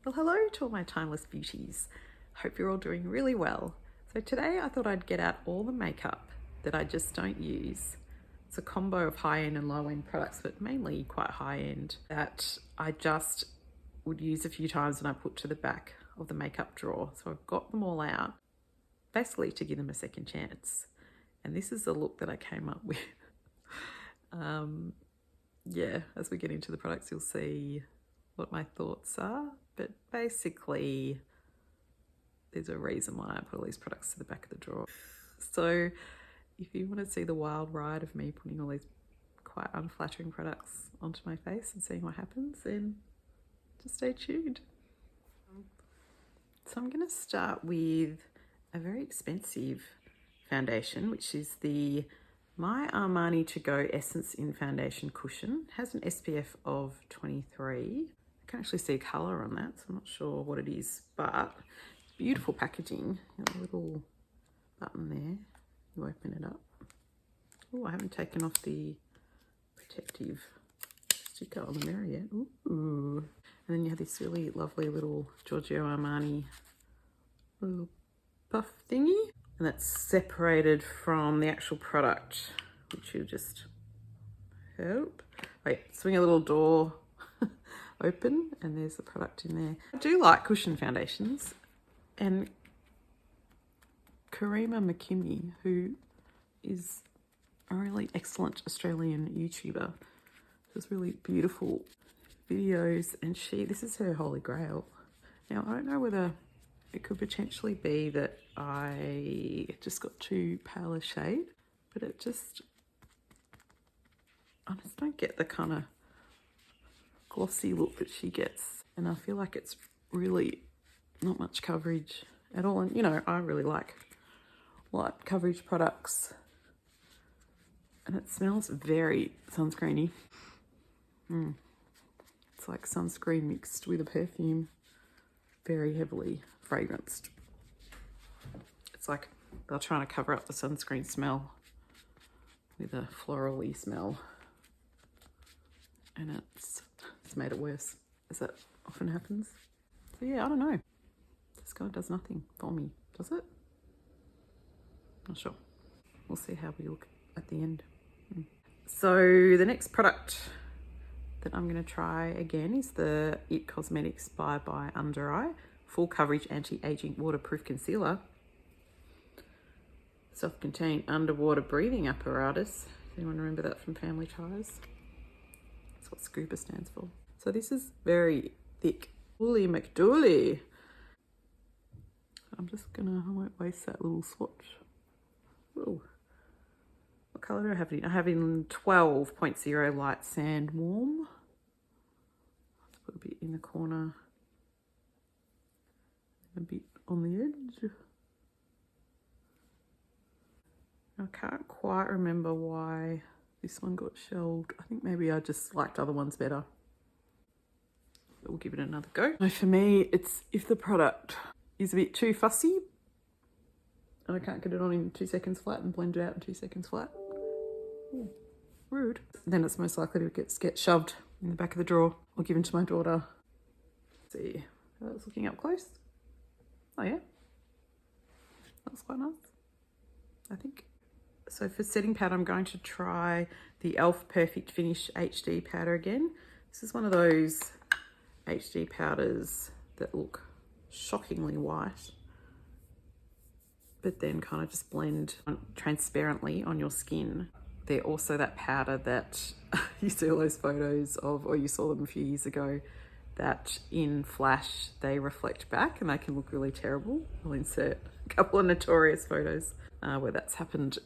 Well, hello to all my timeless beauties. Hope you're all doing really well. So today I thought I'd get out all the makeup that I just don't use. It's a combo of high-end and low-end products, but mainly quite high-end, that I just would use a few times and I put to the back of the makeup drawer. So I've got them all out, basically to give them a second chance. And this is the look that I came up with. Yeah, as we get into the products, you'll see what my thoughts are. But basically, there's a reason why I put all these products to the back of the drawer. So if you want to see the wild ride of me putting all these quite unflattering products onto my face and seeing what happens, then just stay tuned. So I'm going to start with a very expensive foundation, which is the My Armani To Go Essence in Foundation Cushion. It has an SPF of 23. I can actually see a colour on that, so I'm not sure what it is, but it's beautiful packaging. Got a little button there. You open it up. Oh, I haven't taken off the protective sticker on the mirror yet. Ooh. And then you have this really lovely little Giorgio Armani little puff thingy. And that's separated from the actual product, which you just help. Wait, swing a little door open and there's the product in there. I do like cushion foundations, and Karima McKimmy, who is a really excellent Australian YouTuber, does really beautiful videos, and this is her holy grail. Now, I don't know whether it could potentially be that I just got too pale a shade, but I just don't get the kind of glossy look that she gets. And I feel like it's really not much coverage at all. And, you know, I really like light coverage products. And it smells very sunscreeny. It's like sunscreen mixed with a perfume, very heavily fragranced. It's like they're trying to cover up the sunscreen smell with a floral-y smell, and it's made it worse, as that often happens. So yeah, I don't know. This guy does nothing for me, does it? Not sure. We'll see how we look at the end. So the next product that I'm going to try again is the It Cosmetics by Undereye Full Coverage Anti-Aging Waterproof Concealer. Self-contained underwater breathing apparatus. Does anyone remember that from Family Ties? That's what SCUBA stands for. So this is very thick. Holy McDooly. I won't waste that little swatch. Ooh. What colour do I have it in? I have in 12.0 Light Sand Warm. Let's put a bit in the corner, a bit on the edge. I can't quite remember why this one got shelved. I think maybe I just liked other ones better. But we'll give it another go. So for me, it's if the product is a bit too fussy and I can't get it on in 2 seconds flat and blend it out in 2 seconds flat. Ooh, rude. Then it's most likely to get shoved in the back of the drawer or given to my daughter. Let's see how that's looking up close. Oh yeah, that's quite nice, I think. So for setting powder, I'm going to try the e.l.f. Perfect Finish HD powder again. This is one of those HD powders that look shockingly white, but then kind of just blend transparently on your skin. They're also that powder that you see all those photos of, or you saw them a few years ago, that in flash they reflect back and they can look really terrible. I'll insert a couple of notorious photos where that's happened.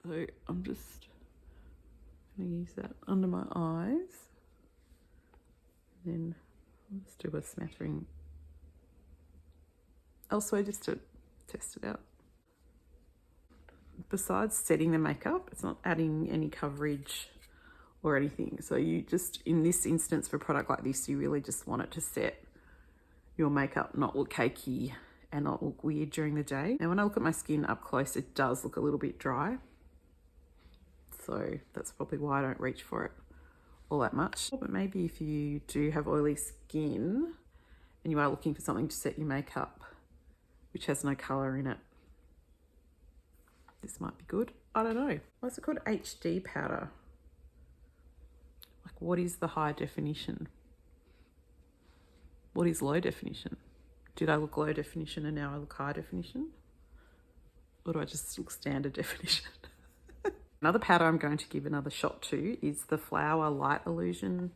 So I'm just going to use that under my eyes. Then I'll just do a smattering elsewhere just to test it out. Besides setting the makeup, it's not adding any coverage or anything. So you just, in this instance for a product like this, you really just want it to set your makeup, not look cakey and not look weird during the day. And when I look at my skin up close, it does look a little bit dry. so that's probably why I don't reach for it all that much. But maybe if you do have oily skin and you are looking for something to set your makeup which has no colour in it, this might be good. I don't know. What's it called? HD powder. Like, what is the high definition? What is low definition? Did I look low definition and now I look high definition? Or do I just look standard definition? Another powder I'm going to give another shot to is the Flower Light Illusion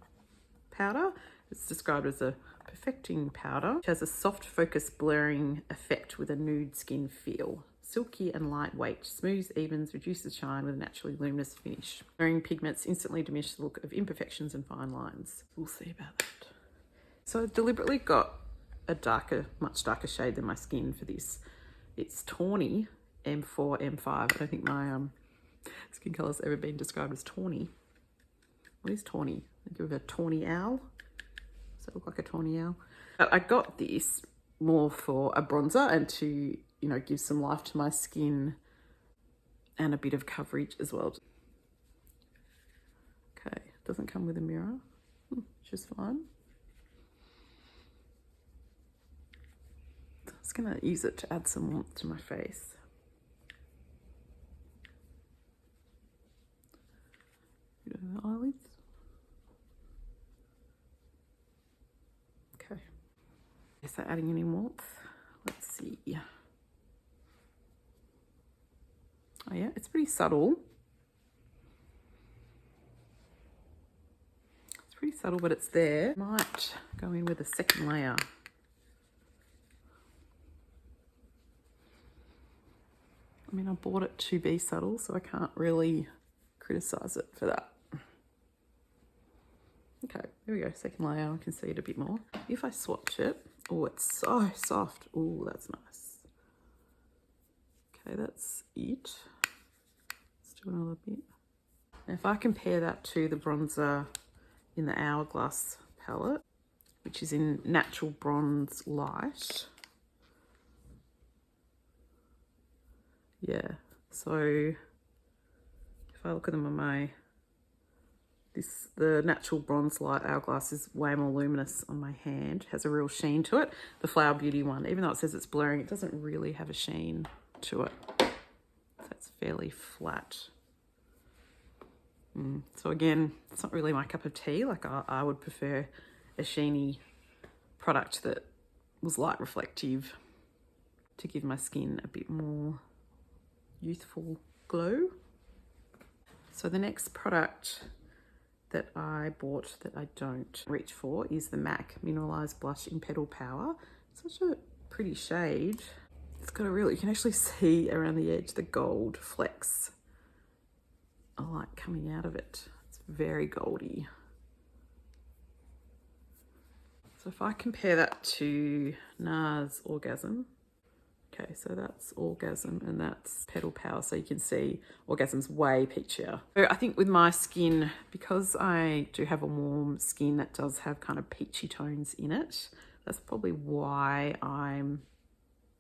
powder. It's described as a perfecting powder, which has a soft focus blurring effect with a nude skin feel. Silky and lightweight, smooths, evens, reduces shine with a naturally luminous finish. Blurring pigments instantly diminish the look of imperfections and fine lines. We'll see about that. So I deliberately got a darker, much darker shade than my skin for this. It's Tawny M4, M5. I don't think my skin colour's ever been described as tawny. What is tawny? Think of a tawny owl. Does that look like a tawny owl? But I got this more for a bronzer and to, you know, give some life to my skin and a bit of coverage as well. Okay, doesn't come with a mirror, which is fine. I'm just gonna use it to add some warmth to my face. Bit of the eyelids. Okay. Is that adding any warmth? Let's see. Oh yeah, it's pretty subtle. It's pretty subtle, but it's there. Might go in with a second layer. I mean, I bought it to be subtle, so I can't really criticize it for that. Okay, here we go, second layer. I can see it a bit more. If I swatch it, oh, it's so soft. Oh, that's nice. Okay, that's it. Let's do another bit. Now, if I compare that to the bronzer in the Hourglass palette, which is in Natural Bronze Light. Yeah, so if I look at them on my, the Natural Bronze Light Hourglass is way more luminous on my hand, has a real sheen to it. The Flower Beauty one, even though it says it's blurring, it doesn't really have a sheen to it. So it's fairly flat. So again, it's not really my cup of tea. Like I would prefer a sheeny product that was light reflective to give my skin a bit more youthful glow. So the next product that I bought that I don't reach for is the MAC Mineralised Blush in Petal Power. It's such a pretty shade. It's got a real, you can actually see around the edge the gold flecks are like coming out of it. It's very goldy. So if I compare that to Nars Orgasm, okay, so that's Orgasm and that's Petal Power. So you can see Orgasm's way peachier. So I think with my skin, because I do have a warm skin that does have kind of peachy tones in it, that's probably why I'm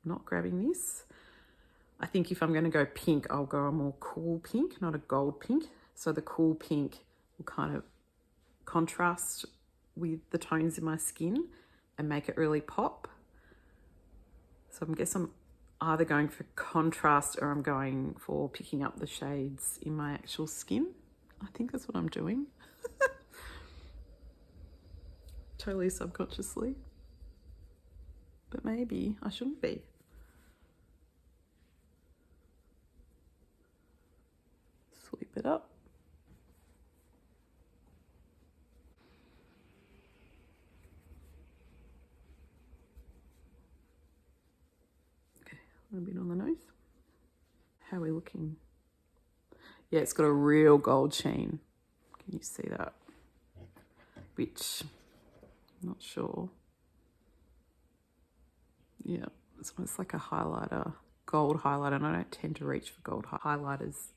not grabbing this. I think if I'm going to go pink, I'll go a more cool pink, not a gold pink. So the cool pink will kind of contrast with the tones in my skin and make it really pop. So I guess I'm either going for contrast or I'm going for picking up the shades in my actual skin. I think that's what I'm doing. Totally subconsciously. But maybe I shouldn't be. Sweep it up. Okay, a little bit on the nose. How are we looking? Yeah, it's got a real gold sheen. Can you see that? Which, I'm not sure. Yeah, it's almost like a highlighter, gold highlighter, and I don't tend to reach for gold highlighters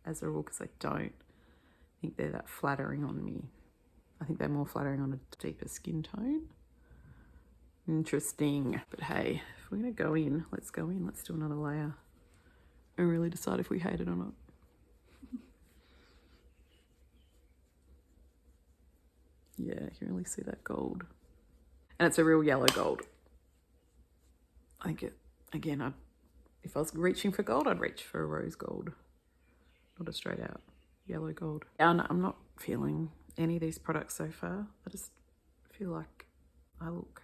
as a rule because I don't think they're that flattering on me. I think they're more flattering on a deeper skin tone. Interesting. But hey, if we're going to go in, let's go in. Let's do another layer and really decide if we hate it or not. Yeah, you can really see that gold. And it's a real yellow gold. I think it, again, if I was reaching for gold, I'd reach for a rose gold, not a straight out yellow gold. And I'm not feeling any of these products so far. I just feel like I look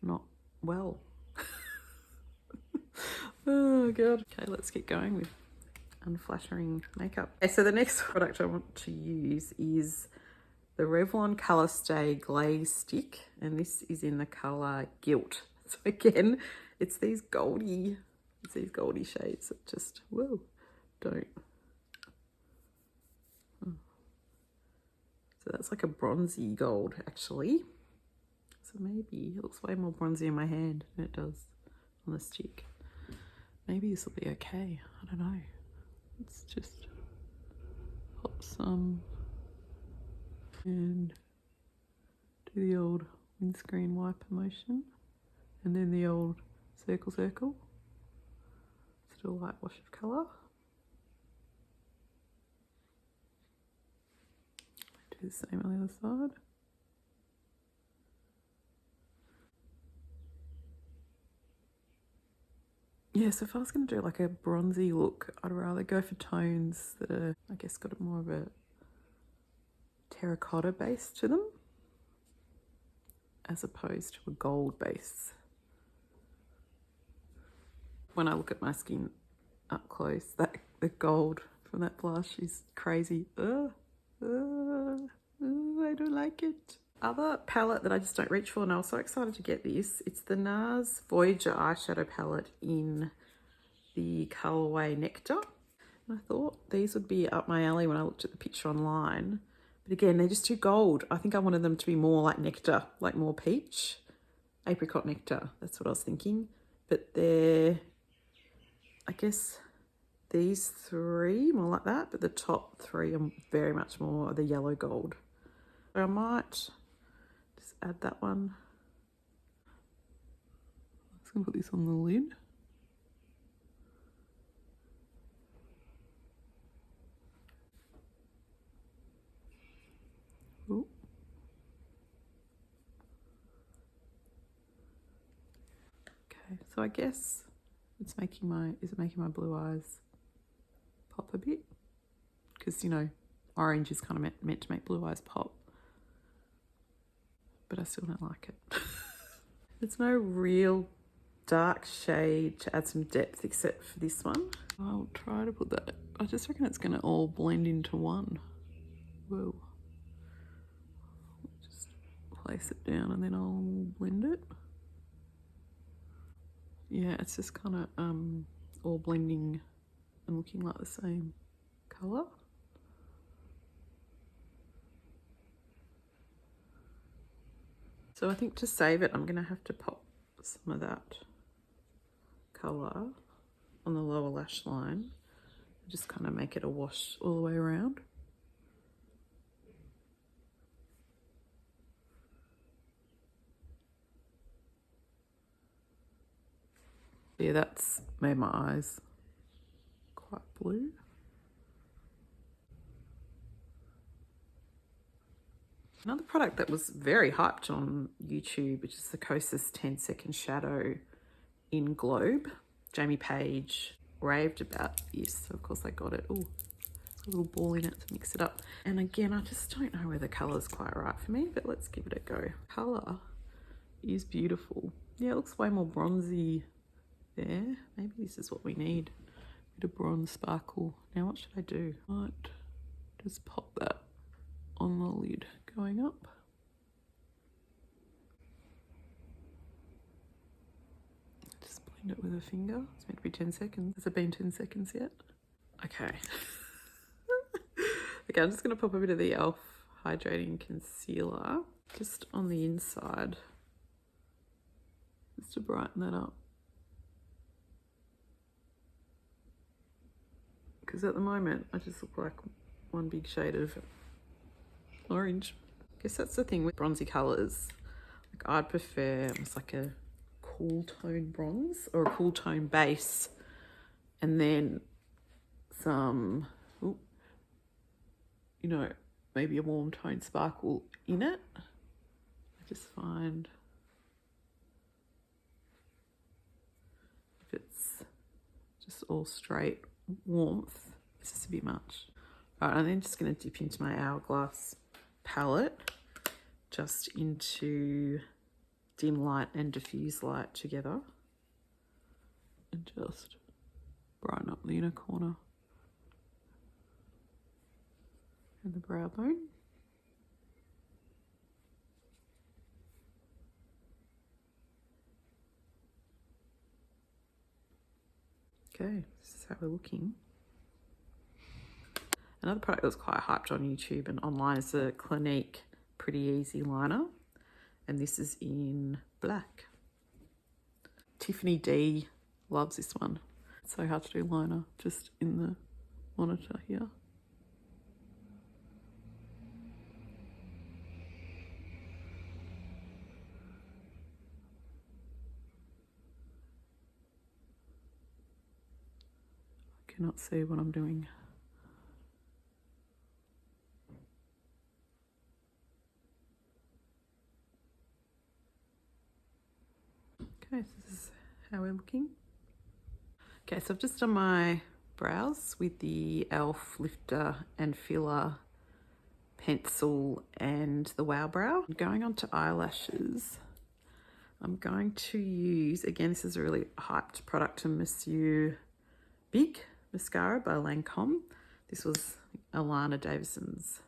not well. Oh God. Okay, let's get going with unflattering makeup. Okay, so the next product I want to use is the Revlon Colorstay Glaze Stick, and this is in the colour Gilt. So again, it's these goldy shades that just, whoa, don't. So that's like a bronzy gold actually. So maybe it looks way more bronzy in my hand than it does on the stick. Maybe this will be okay. I don't know. Let's just pop some and do the old windscreen wiper motion, and then the old circle. Still light wash of colour. Do the same on the other side. Yeah, so if I was going to do like a bronzy look, I'd rather go for tones that are, I guess, got more of a terracotta base to them, as opposed to a gold base. When I look at my skin up close, the gold from that blush is crazy. I don't like it. Other palette that I just don't reach for, and I was so excited to get this. It's the Nars Voyager eyeshadow palette in the colorway Nectar. And I thought these would be up my alley when I looked at the picture online. But again, they're just too gold. I think I wanted them to be more like Nectar, like more peach. Apricot Nectar, that's what I was thinking. But they're, I guess, these three more like that, but the top three are very much more the yellow gold. So I might just add that one. I'm just gonna put this on the lid. Ooh. Okay, so I guess it's making my, is it making my blue eyes pop a bit? Because, you know, orange is kind of meant to make blue eyes pop. But I still don't like it. There's no real dark shade to add some depth except for this one. I'll try to put that, I just reckon it's going to all blend into one. Whoa. Just place it down and then I'll blend it. Yeah, it's just kind of all blending and looking like the same colour. So I think to save it, I'm going to have to pop some of that colour on the lower lash line. Just kind of make it a wash all the way around. Yeah, that's made my eyes quite blue. Another product that was very hyped on YouTube, which is the Psychosis 10-second shadow in Globe. Jamie Page raved about this, so of course I got it. Oh, it's got a little ball in it to mix it up. And again, I just don't know whether the colour's quite right for me, but let's give it a go. Colour is beautiful. Yeah, it looks way more bronzy there. Maybe this is what we need. A bit of bronze sparkle. Now what should I do? I might just pop that on the lid going up. Just blend it with a finger. It's meant to be 10 seconds. Has it been 10 seconds yet? Okay. Okay, I'm just going to pop a bit of the e.l.f. Hydrating Concealer just on the inside, just to brighten that up. Because at the moment, I just look like one big shade of orange. I guess that's the thing with bronzy colours. Like I'd prefer almost like a cool tone bronze or a cool tone base, and then some, you know, maybe a warm tone sparkle in it. I just find if it's just all straight warmth, it's just a bit much. All right, I'm then just going to dip into my Hourglass palette, just into dim light and diffuse light together, and just brighten up the inner corner and the brow bone. Okay, this is how we're looking. Another product that was quite hyped on YouTube and online is the Clinique Pretty Easy Liner. And this is in black. Tiffany D loves this one. It's so hard to do liner just in the monitor here. I cannot see what I'm doing. Okay, so this is how we're looking. Okay, so I've just done my brows with the e.l.f. Lifter and Filler pencil and the Wow Brow. Going on to eyelashes, I'm going to use, again, this is a really hyped product, a Monsieur Big mascara by Lancome. This was Alana Davison's,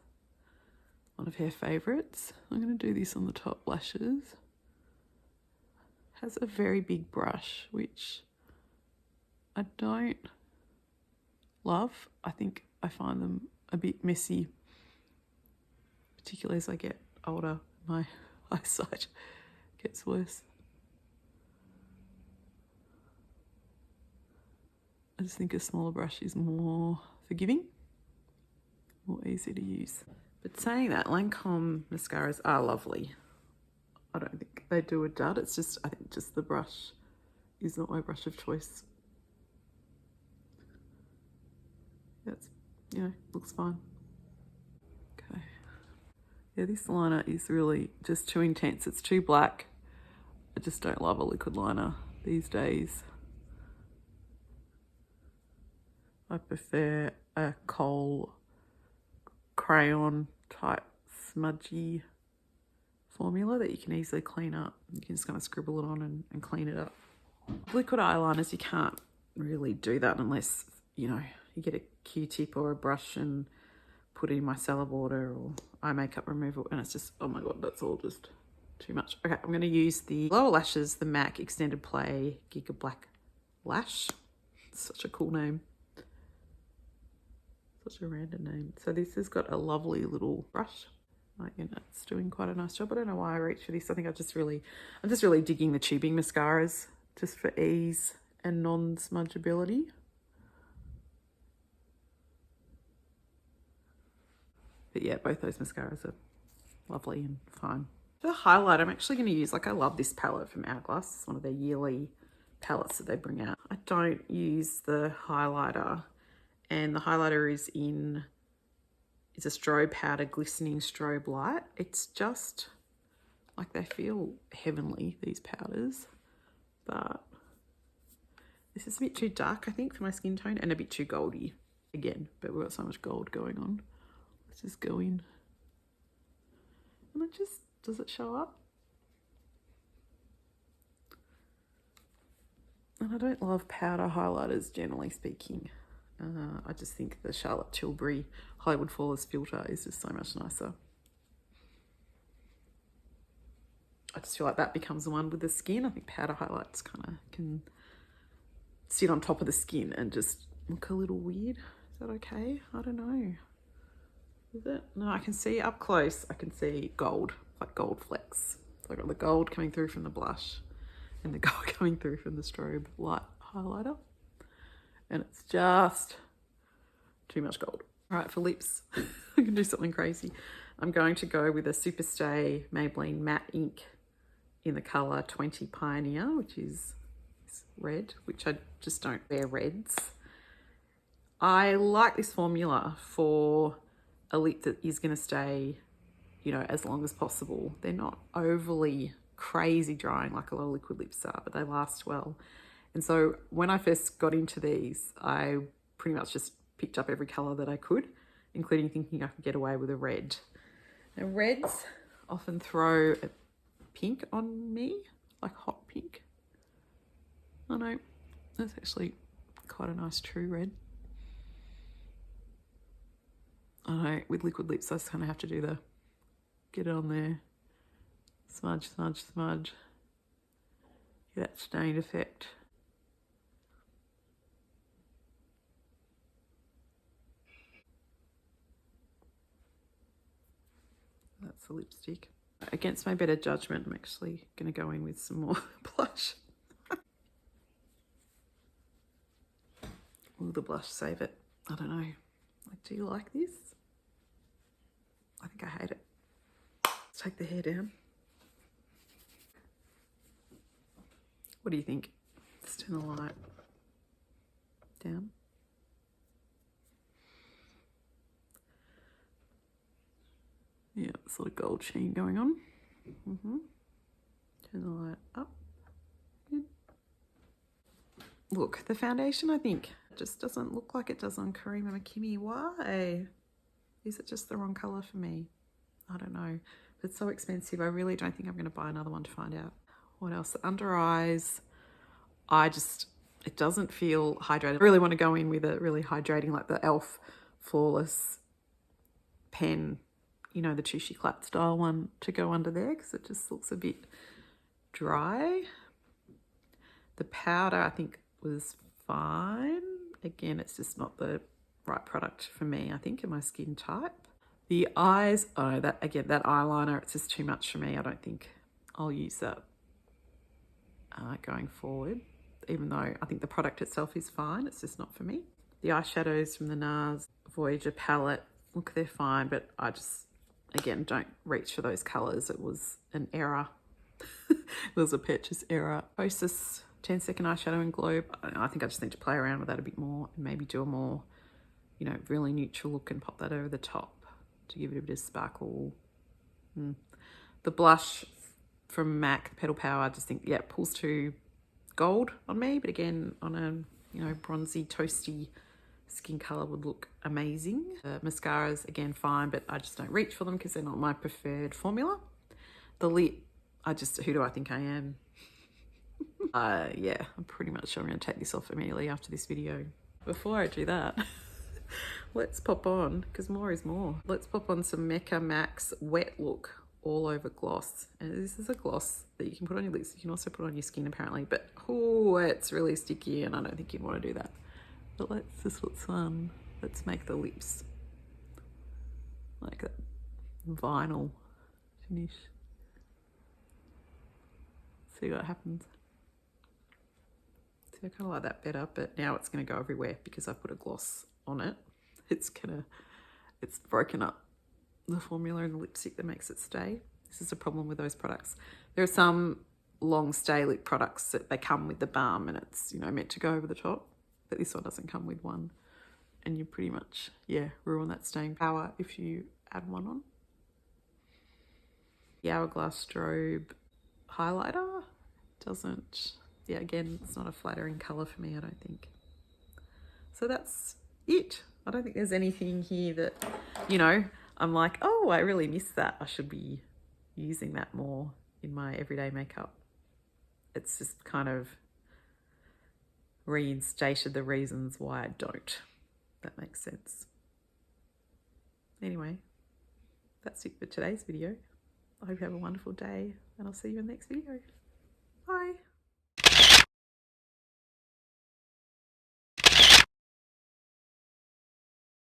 one of her favourites. I'm going to do this on the top lashes. Has a very big brush, which I don't love. I think I find them a bit messy, particularly as I get older. My eyesight gets worse. I just think a smaller brush is more forgiving, more easy to use. But saying that, Lancome mascaras are lovely. I don't think they do a dud. It's just, I think just the brush is not my brush of choice. That's, you know, looks fine. Okay. Yeah, this liner is really just too intense. It's too black. I just don't love a liquid liner these days. I prefer a kohl crayon type smudgy formula that you can easily clean up. You can just kind of scribble it on and clean it up. Liquid eyeliners, you can't really do that unless, you know, you get a Q-tip or a brush and put it in micellar water or eye makeup removal, and it's just, oh my god, that's all just too much. Okay, I'm going to use the lower lashes, the MAC Extended Play Giga Black Lash. It's such a cool name. Such a random name. So this has got a lovely little brush. You know, it's doing quite a nice job. I don't know why I reached for this. I think I'm just really digging the tubing mascaras just for ease and non-smudgeability. But yeah, both those mascaras are lovely and fine. For the highlight, I'm actually going to use, like, I love this palette from Hourglass. It's one of their yearly palettes that they bring out. I don't use the highlighter, and the highlighter is a Strobe powder, glistening strobe light. It's just, like, they feel heavenly, these powders, but this is a bit too dark, I think, for my skin tone, and a bit too goldy again, but we've got so much gold going on. Let's just go in. And it just, does it show up? And I don't love powder highlighters, generally speaking. I just think the Charlotte Tilbury Hollywood Flawless filter is just so much nicer. I just feel like that becomes the one with the skin. I think powder highlights kind of can sit on top of the skin and just look a little weird. Is that okay? I don't know. Is it? No, I can see up close, I can see gold, like gold flecks. So I've got the gold coming through from the blush and the gold coming through from the Strobe light highlighter. And it's just too much gold. All right, for lips, I can do something crazy. I'm going to go with a Superstay Maybelline Matte Ink in the colour 20 Pioneer, which is red, which I just don't wear reds. I like this formula for a lip that is going to stay, you know, as long as possible. They're not overly crazy drying like a lot of liquid lips are, but they last well. And so when I first got into these, I pretty much just picked up every colour that I could, including thinking I could get away with a red. Now reds often throw a pink on me, like hot pink. Oh no, that's actually quite a nice true red. I know, with liquid lips I just kind of have to do the, get it on there, smudge, smudge, smudge, get that stained effect. That's the lipstick. Against my better judgment, I'm actually going to go in with some more blush. Will the blush save it? I don't know. Like, do you like this? I think I hate it. Let's take the hair down. What do you think? Let's turn the light down. Yeah, sort of gold sheen going on. Turn the light up. Good. Look, the foundation, I think, just doesn't look like it does on Karima McKimmie. Why? Is it just the wrong colour for me? I don't know. It's so expensive. I really don't think I'm going to buy another one to find out. What else? The under eyes. It doesn't feel hydrated. I really want to go in with a really hydrating, like the e.l.f. Flawless pen, you know, the Tushy Clap style one to go under there, because it just looks a bit dry. The powder I think was fine. Again, it's just not the right product for me, I think, in my skin type. The eyes, oh, that again, that eyeliner, it's just too much for me. I don't think I'll use that going forward, even though I think the product itself is fine. It's just not for me. The eyeshadows from the Nars Voyager palette, look, they're fine, but I just, again, don't reach for those colours. It was an error. It was a purchase error. Psychosis 10-second eyeshadow in Globe. I think I just need to play around with that a bit more and maybe do a more, you know, really neutral look and pop that over the top to give it a bit of sparkle. The blush from MAC, Petal Power, I just think, yeah, it pulls too gold on me, but again, on a, you know, bronzy, toasty skin colour would look amazing. Mascaras, again, fine, but I just don't reach for them because they're not my preferred formula. The lip, who do I think I am? Yeah, I'm pretty much sure I'm going to take this off immediately after this video. Before I do that, let's pop on, because more is more. Let's pop on some Mecca Max Wet Look All Over Gloss. And this is a gloss that you can put on your lips. You can also put on your skin apparently, but oh, it's really sticky and I don't think you'd want to do that. But let's look fun. Let's make the lips like that vinyl finish. See what happens. See, I kind of like that better, but now it's going to go everywhere because I put a gloss on it. It's broken up the formula in the lipstick that makes it stay. This is a problem with those products. There are some long stay lip products that they come with the balm and it's, you know, meant to go over the top, but this one doesn't come with one, and you pretty much, yeah, ruin that staying power if you add one on. The Hourglass Strobe highlighter doesn't, yeah, again, it's not a flattering colour for me, I don't think. So that's it. I don't think there's anything here that, you know, I'm like, oh, I really miss that. I should be using that more in my everyday makeup. It's just kind of reinstated the reasons why I don't. That makes sense. Anyway, that's it for today's video. I hope you have a wonderful day and I'll see you in the next video.